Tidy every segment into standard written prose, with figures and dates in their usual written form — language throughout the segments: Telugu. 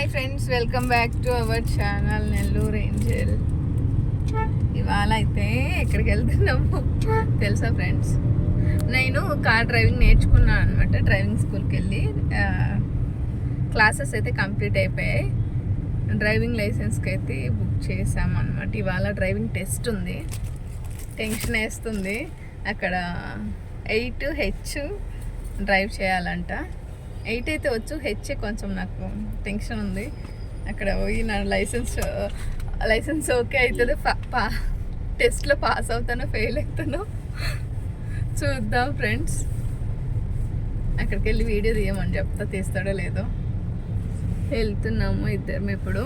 Hi friends, welcome back to our channel Nellore Angel. ఇవాళ అయితే ఎక్కడికి వెళ్తున్నాము తెలుసా ఫ్రెండ్స్? నేను కార్ డ్రైవింగ్ నేర్చుకున్నాను అనమాట. డ్రైవింగ్ స్కూల్కి వెళ్ళి క్లాసెస్ అయితే కంప్లీట్ అయిపోయాయి. డ్రైవింగ్ లైసెన్స్కి అయితే బుక్ చేసాము అనమాట. ఇవాళ డ్రైవింగ్ టెస్ట్ ఉంది. టెన్షన్ వేస్తుంది. అక్కడ 8H డ్రైవ్ చేయాలంట. 8 అయితే వచ్చు, హెచ్ కొంచెం నాకు టెన్షన్ ఉంది. అక్కడ పోయి నా లైసెన్స్ ఓకే అవుతుందో టెస్ట్లో పాస్ అవుతానో ఫెయిల్ అవుతానో చూద్దాం ఫ్రెండ్స్. అక్కడికి వెళ్ళి వీడియో తీయమని చెప్తా, తీస్తాడో లేదో. వెళ్తున్నాము ఇద్దరం ఇప్పుడు.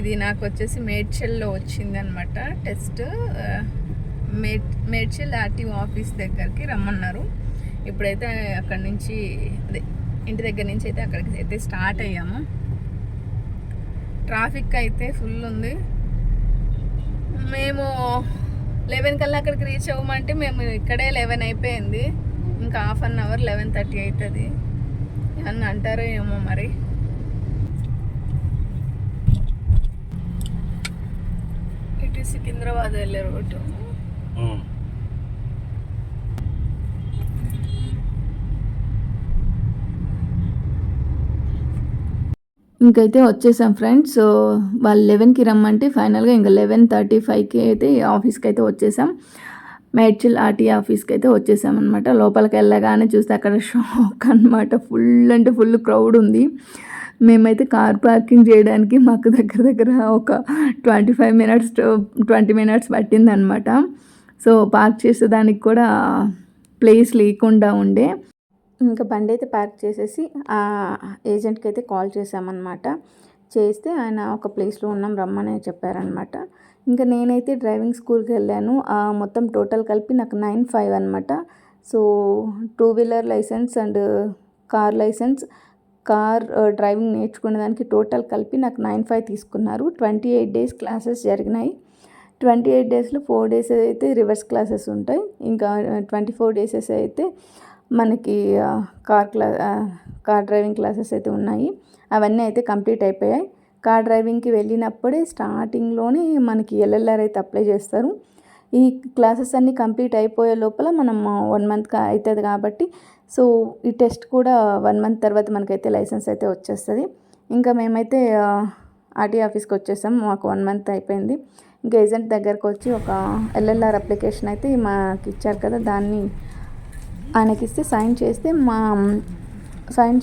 ఇది నాకు వచ్చేసి మేడ్చల్లో వచ్చింది అనమాట టెస్ట్. మేడ్చల్ ఆర్టీఓ ఆఫీస్ దగ్గరికి రమ్మన్నారు. ఇప్పుడైతే అక్కడి నుంచి ఇంటి దగ్గర నుంచి అయితే అక్కడికి అయితే స్టార్ట్ అయ్యాము. ట్రాఫిక్ అయితే ఫుల్ ఉంది. మేము 11 కల్లా అక్కడికి రీచ్ అవ్వమంటే మేము ఇక్కడే 11 అయిపోయింది. ఇంకా హాఫ్ అన్ అవర్ 11:30 అవుతుంది. ఏమన్నా అంటారో ఏమో మరి. ఇటు సికింద్రాబాద్ వెళ్ళే రోడ్డు. ఇంకైతే వచ్చేసాం ఫ్రెండ్స్. సో వాళ్ళు 11కి రమ్మంటే ఫైనల్గా ఇంకా 11:35కి అయితే ఆఫీస్కి అయితే వచ్చేసాం. మేడ్చల్ ఆర్టీ ఆఫీస్కి అయితే వచ్చేసాం అనమాట. లోపలికి వెళ్ళగానే చూస్తే అక్కడ షాక్ అనమాట. ఫుల్ అంటే ఫుల్ క్రౌడ్ ఉంది. మేమైతే కార్ పార్కింగ్ చేయడానికి మాకు దగ్గర ఒక 20 మినిట్స్ పట్టిందనమాట. సో పార్క్ చేసేదానికి కూడా ప్లేస్ లేకుండా ఉండే. ఇంకా బండి అయితే పార్క్ చేసేసి ఆ ఏజెంట్కి అయితే కాల్ చేసామన్నమాట. చేస్తే ఆయన ఒక ప్లేస్లో ఉన్నాం రమ్మని చెప్పారనమాట. ఇంకా నేనైతే డ్రైవింగ్ స్కూల్కి వెళ్ళాను. మొత్తం టోటల్ కలిపి నాకు 9,500 అనమాట. So 2 wheeler license and car license, car driving నేర్చుకునే దానికి టోటల్ కలిపి నాకు 9,500 తీసుకున్నారు. 28 డేస్ క్లాసెస్ జరిగినాయి. 28 డేస్లో 4 డేస్ అయితే రివర్స్ క్లాసెస్ ఉంటాయి. ఇంకా 24 డేస్ అయితే మనకి కార్ డ్రైవింగ్ క్లాసెస్ అయితే ఉన్నాయి. అవన్నీ అయితే కంప్లీట్ అయిపోయాయి. కార్ డ్రైవింగ్కి వెళ్ళినప్పుడే స్టార్టింగ్లోనే మనకి LLR అయితే అప్లై చేస్తారు. ఈ క్లాసెస్ అన్నీ కంప్లీట్ అయిపోయే లోపల మనం 1 మంత్ అవుతుంది కాబట్టి సో ఈ టెస్ట్ కూడా 1 మంత్ తర్వాత మనకైతే లైసెన్స్ అయితే వచ్చేస్తుంది. ఇంకా మేమైతే ఆర్టీ ఆఫీస్కి వచ్చేసాం. మాకు 1 మంత్ అయిపోయింది. ఇంకా ఏజెంట్ దగ్గరకు వచ్చి ఒక LLR అప్లికేషన్ అయితే మాకు ఇచ్చారు కదా, దాన్ని ఆయనకి ఇస్తే సైన్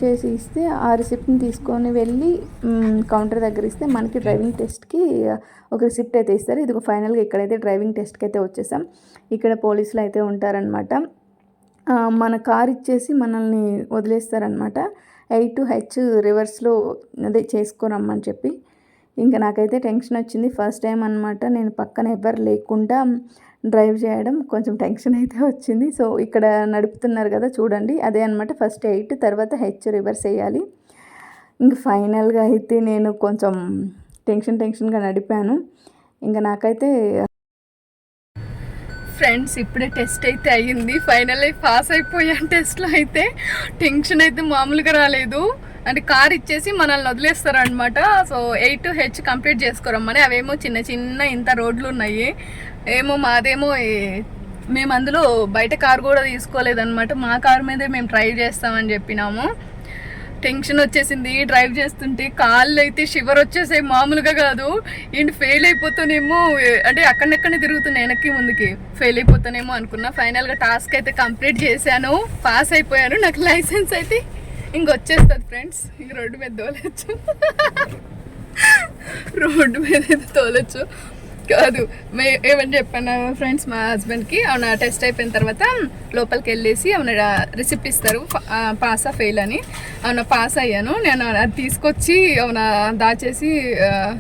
చేసి ఇస్తే ఆ రిసిప్ట్ని తీసుకొని వెళ్ళి కౌంటర్ దగ్గర ఇస్తే మనకి డ్రైవింగ్ టెస్ట్కి ఒక రిసిప్ట్ అయితే ఇస్తారు. ఇది ఫైనల్గా ఇక్కడైతే డ్రైవింగ్ టెస్ట్కి అయితే వచ్చేసాం. ఇక్కడ పోలీసులు అయితే ఉంటారనమాట. మన కార్ ఇచ్చేసి మనల్ని వదిలేస్తారనమాట. 8H రివర్స్లో అదే చేసుకోరమ్మని చెప్పి. ఇంకా నాకైతే టెన్షన్ వచ్చింది. ఫస్ట్ టైం అనమాట నేను పక్కన ఎవ్వరు లేకుండా డ్రైవ్ చేయడం. కొంచెం టెన్షన్ అయితే వచ్చింది. సో ఇక్కడ నడుపుతున్నారు కదా చూడండి, అదే అనమాట. ఫస్ట్ 8 తర్వాత H రివర్స్ వేయాలి. ఇంక ఫైనల్గా అయితే నేను కొంచెం టెన్షన్గా నడిపాను. ఇంకా నాకైతే ఫ్రెండ్స్ ఇప్పుడే టెస్ట్ అయితే అయ్యింది. ఫైనల్లీ పాస్ అయిపోయాను. టెస్ట్లో అయితే టెన్షన్ అయితే మామూలుగా రాలేదు. అంటే కార్ ఇచ్చేసి మనల్ని వదిలేస్తారు అనమాట. సో 8H కంప్లీట్ చేసుకోరమ్మని. అవేమో చిన్న ఇంత రోడ్లు ఉన్నాయి. ఏమో మాదేమో మేము అందులో బయట కార్ కూడా తీసుకోలేదన్నమాట. మా కార్ మీదే మేము డ్రైవ్ చేస్తామని చెప్పినాము. టెన్షన్ వచ్చేసింది డ్రైవ్ చేస్తుంటే. కాళ్ళు అయితే షివర్ వచ్చేసాయి, మామూలుగా కాదు. ఏంటి ఫెయిల్ అయిపోతానేమో, అంటే అక్కడెక్కడనే తిరుగుతున్నాయి వెనక్కి ముందుకి, ఫెయిల్ అయిపోతానేమో అనుకున్నా. ఫైనల్గా టాస్క్ అయితే కంప్లీట్ చేశాను, పాస్ అయిపోయాను. నాకు లైసెన్స్ అయితే ఇంకొచ్చేస్తుంది ఫ్రెండ్స్. ఇంక రోడ్డు మీద తోలచ్చు, రోడ్డు మీద అయితే తోలచ్చు కాదు. ఏమని చెప్పాను ఫ్రెండ్స్ మా హస్బెండ్కి, అవునా టెస్ట్ అయిపోయిన తర్వాత లోపలికి వెళ్ళేసి అవునా రిసిప్ట్ ఇస్తారు పాసా ఫెయిల్ అని. అవునా పాస్ అయ్యాను నేను. అది తీసుకొచ్చి అవునా దాచేసి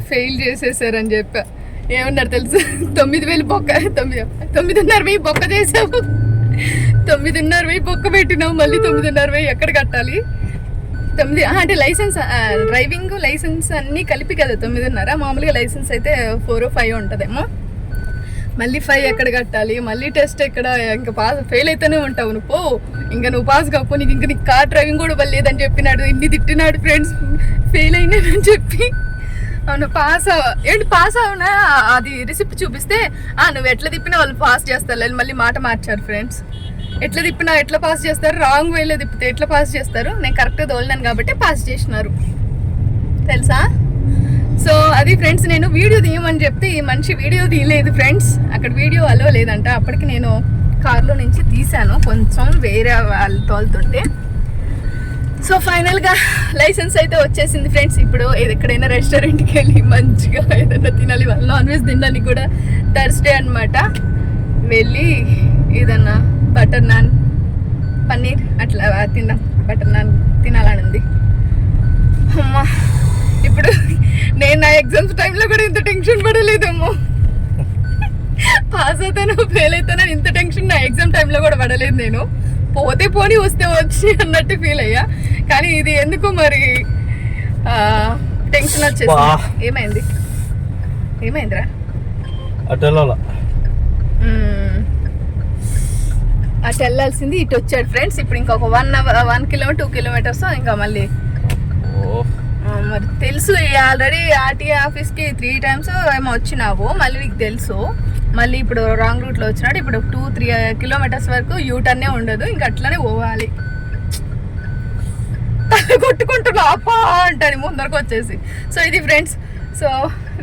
ఫెయిల్ చేసేసారని చెప్పా. ఏమన్నారు తెలుసు? 9,000 బొక్క, 9,500 బొక్క చేసావు. 9,500 బొక్క పెట్టినావు, మళ్ళీ 9,500 ఎక్కడ కట్టాలి? 9 అంటే లైసెన్స్, డ్రైవింగ్ లైసెన్స్ అన్నీ కలిపి కదా 9,500. మామూలుగా లైసెన్స్ అయితే 4 or 5 ఉంటుందేమో. మళ్ళీ 5 ఎక్కడ కట్టాలి, మళ్ళీ టెస్ట్ ఎక్కడ, ఇంకా పాస్ ఫెయిల్ అయితేనే ఉంటావు నువ్వు పో, ఇంకా నువ్వు పాస్ కాపు, నీకు కార్ డ్రైవింగ్ కూడా లేదని చెప్పినాడు, ఇన్ని తిట్టినాడు ఫ్రెండ్స్ ఫెయిల్ అయినానని చెప్పి. అవును పాస్ ఏంటి పాస్ అవునా, అది రిసిప్ట్ చూపిస్తే నువ్వు ఎట్లా తిప్పినా వాళ్ళు పాస్ చేస్తారు, మళ్ళీ మాట మార్చారు ఫ్రెండ్స్. ఎట్లా తిప్పినా ఎట్లా పాస్ చేస్తారు, రాంగ్ వేలో తిప్పితే ఎట్లా పాస్ చేస్తారు, నేను కరెక్ట్గా తోలినాను కాబట్టి పాస్ చేసినారు తెలుసా. సో అది ఫ్రెండ్స్, నేను వీడియో తీయమని చెప్తే ఈ మనిషి వీడియో తీయలేదు ఫ్రెండ్స్, అక్కడ వీడియో అలో లేదంట. అప్పటికి నేను కార్లో నుంచి తీసాను కొంచెం వేరే వాళ్ళు తోలుతుంటే. సో ఫైనల్గా లైసెన్స్ అయితే వచ్చేసింది ఫ్రెండ్స్. ఇప్పుడు ఎక్కడైనా రెస్టారెంట్కి వెళ్ళి మంచిగా ఏదైనా తినాలి, వాళ్ళు నాన్ వెజ్ తినడానికి కూడా థర్స్డే అనమాట, వెళ్ళి ఏదన్నా బటర్ నాన్ పన్నీర్ అట్లా తిందాం. బటర్ నాన్ తినాలని ఉంది. అమ్మా ఇప్పుడు నేను నా ఎగ్జామ్స్ టైంలో కూడా ఇంత టెన్షన్ పడలేదమ్మో, పాస్ అవుతానో ఫెయిల్ అవుతానో ఇంత టెన్షన్ నా ఎగ్జామ్ టైంలో కూడా పడలేదు. నేను పోతే పోనీ వస్తే వచ్చి అన్నట్టు ఫీల్ అయ్యా, కానీ ఇది ఎందుకు మరి టెన్షన్ వచ్చేసి. ఏమైందిరా అటు వెళ్ళాల్సింది ఇటు వచ్చాడు ఫ్రెండ్స్. ఇప్పుడు ఇంకొక 1 కిలోమీటర్ 2 కిలోమీటర్స్ ఇంకా మళ్ళీ మరి తెలుసు ఆల్రెడీ ఆర్టీఏ ఆఫీస్కి 3 times ఏమో వచ్చినావు, మళ్ళీ నీకు తెలుసు. మళ్ళీ ఇప్పుడు రాంగ్ రూట్లో వచ్చినాడు. ఇప్పుడు 2-3 కిలోమీటర్స్ వరకు యూటర్నే ఉండదు, ఇంక అట్లనే పోవాలి. కొట్టుకుంటున్నా అప్పా అంటాను ముందరకు వచ్చేసి. సో ఇది ఫ్రెండ్స్, సో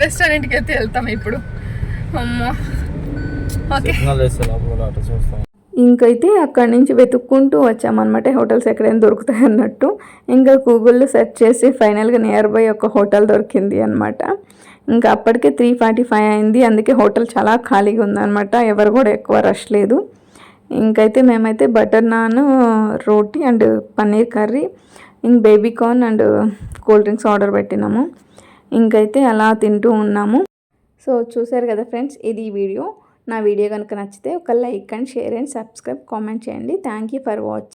రెస్టారెంట్కి అయితే వెళ్తాం ఇప్పుడు. అమ్మో ఓకే, ఇంకైతే అక్కడి నుంచి వెతుక్కుంటూ వచ్చామన్నమాట హోటల్స్ ఎక్కడైనా దొరుకుతాయి అన్నట్టు. ఇంకా గూగుల్లో సెర్చ్ చేసి ఫైనల్గా నియర్ బై ఒక హోటల్ దొరికింది అనమాట. ఇంకా అప్పటికే 3:45 అయింది, అందుకే హోటల్ చాలా ఖాళీగా ఉందన్నమాట, ఎవరు కూడా ఎక్కువ రష్ లేదు. ఇంకైతే మేమైతే butter naan, roti and paneer curry, ఇంక baby corn and cool drinks order పెట్టినాము. ఇంకైతే అలా తింటూ ఉన్నాము. సో చూసారు కదా ఫ్రెండ్స్, ఇది ఈ వీడియో. నా వీడియో కనుక నచ్చితే ఒక like and share and subscribe comment చేయండి. Thank you for watching.